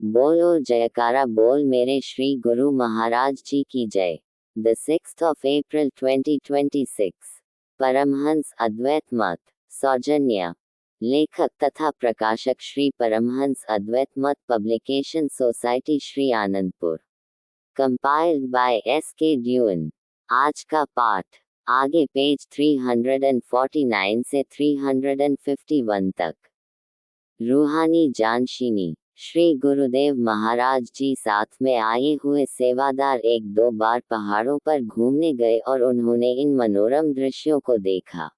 बोलो जयकारा बोल मेरे श्री गुरु महाराज जी की जय। The 6th of April 2026। Paramhans Advait Mat सौजन्य। लेखक तथा प्रकाशक Shri Paramhans Advait Mat publication society Shri Anandpur. Compiled by S.K. ड्यून। आज का पाठ आगे पेज 349 से 351 तक। रूहानी जानशीनी। श्री गुरुदेव महाराज जी साथ में आए हुए सेवादार एक दो बार पहाड़ों पर घूमने गए और उन्होंने इन मनोरम दृश्यों को देखा।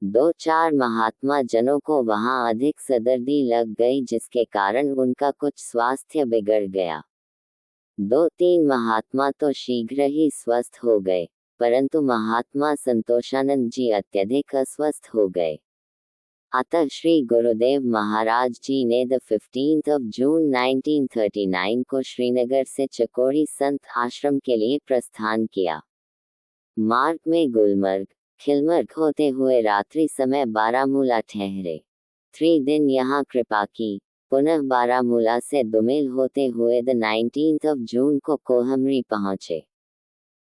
दो चार महात्मा जनों को वहां अधिक सर्दी लग गई जिसके कारण उनका कुछ स्वास्थ्य बिगड़ गया। दो तीन महात्मा तो शीघ्र ही स्वस्थ हो गए, परंतु महात्मा संतोषानंद जी अत्यधिक अस्वस्थ हो गए। अतः श्री गुरुदेव महाराज जी ने द 15th of June 1939 को श्रीनगर से चकोरी संत आश्रम के लिए प्रस्थान किया। मार्ग में गुलमर्ग, खिलमर्ग होते हुए रात्रि समय बारामूला ठहरे। 3 दिन यहाँ कृपा की, पुनः बारामूला से दुमेल होते हुए द 19th of June को कोहमरी पहुँचे।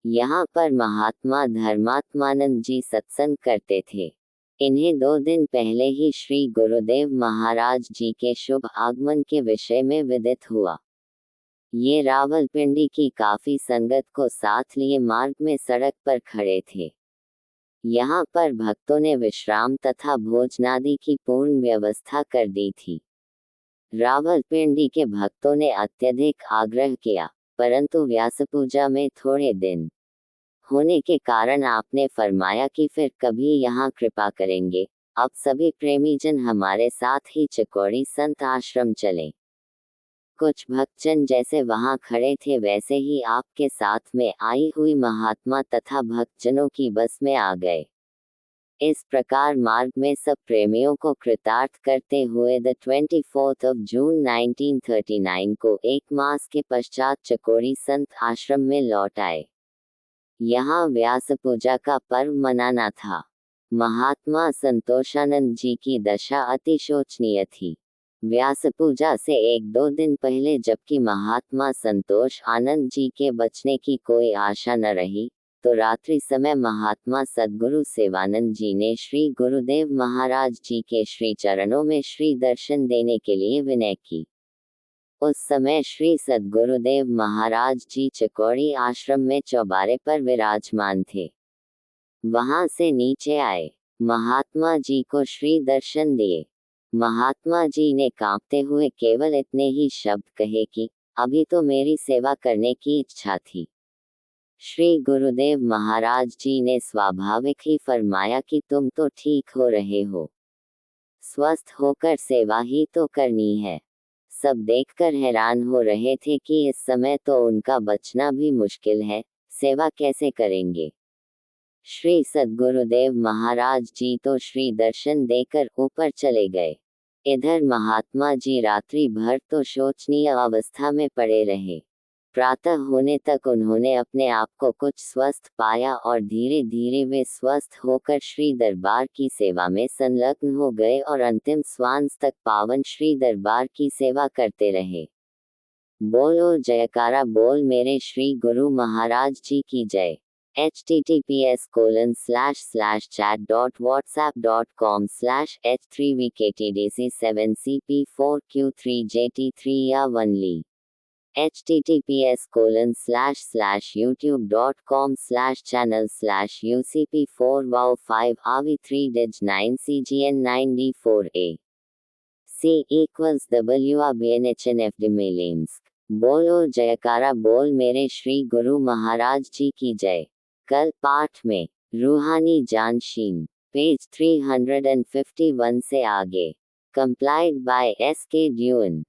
यहाँ पर महात्मा धर्मात्मानंद जी सत्संग करते थे। इन्हें 2 दिन पहले ही श्री गुरुदेव महाराज जी के शुभ आगमन के विषय में विदित हुआ। ये रावलपिंडी की काफी संगत को साथ लिए मार्ग में सड़क पर खड़े थे। यहाँ पर भक्तों ने विश्राम तथा भोजनादि की पूर्ण व्यवस्था कर दी थी। रावलपिंडी के भक्तों ने अत्यधिक आग्रह किया, परंतु व्यासपूजा में थोड़े दिन होने के कारण आपने फरमाया कि फिर कभी यहाँ कृपा करेंगे। अब सभी प्रेमीजन हमारे साथ ही चकोरी संत आश्रम चले। कुछ भक्तजन जैसे वहाँ खड़े थे वैसे ही आपके साथ में आई हुई महात्मा तथा भक्तजनों की बस में आ गए। इस प्रकार मार्ग में सब प्रेमियों को कृतार्थ करते हुए द 24th of June 1939 को 1 मास के पश्चात चकोरी संत आश्रम में लौट आए। यहाँ व्यास पूजा का पर्व मनाना था। महात्मा संतोषानंद जी की दशा अति शोचनीय थी। व्यास पूजा से 1-2 दिन पहले जबकि महात्मा संतोष आनंद जी के बचने की कोई आशा न रही, तो रात्रि समय महात्मा सद्गुरु सेवानंद जी ने श्री गुरुदेव महाराज जी के श्री चरणों में श्री दर्शन देने के लिए विनय की। उस समय श्री सद्गुरुदेव महाराज जी चकोरी आश्रम में चौबारे पर विराजमान थे। वहां से नीचे आए, महात्मा जी को श्री दर्शन दिए। महात्मा जी ने कांपते हुए केवल इतने ही शब्द कहे कि अभी तो मेरी सेवा करने की इच्छा थी। श्री गुरुदेव महाराज जी ने स्वाभाविक ही फरमाया कि तुम तो ठीक हो रहे हो, स्वस्थ होकर सेवा ही तो करनी है। सब देखकर हैरान हो रहे थे कि इस समय तो उनका बचना भी मुश्किल है, सेवा कैसे करेंगे। श्री सद्गुरुदेव महाराज जी तो श्री दर्शन देकर ऊपर चले गए। इधर महात्मा जी रात्रि भर तो शोचनीय अवस्था में पड़े रहे। प्रातः होने तक उन्होंने अपने आप को कुछ स्वस्थ पाया और धीरे धीरे वे स्वस्थ होकर श्री दरबार की सेवा में संलग्न हो गए और अंतिम श्वास तक पावन श्री दरबार की सेवा करते रहे। बोलो जयकारा बोल मेरे श्री गुरु महाराज जी की जय। https://chat.whatsapp.com/h3vktdc7cp4q3gt3 या वनली https://youtube.com/channel/ucp4wow5avi3dig9cgn9d4a C=WRBNHNFDMLAMS। बोलो जयकारा बोल मेरे श्री गुरु महाराज जी की जय। कल पाठ में रूहानी जानशीन पेज 351 से आगे। Compiled by S.K. ड्यून।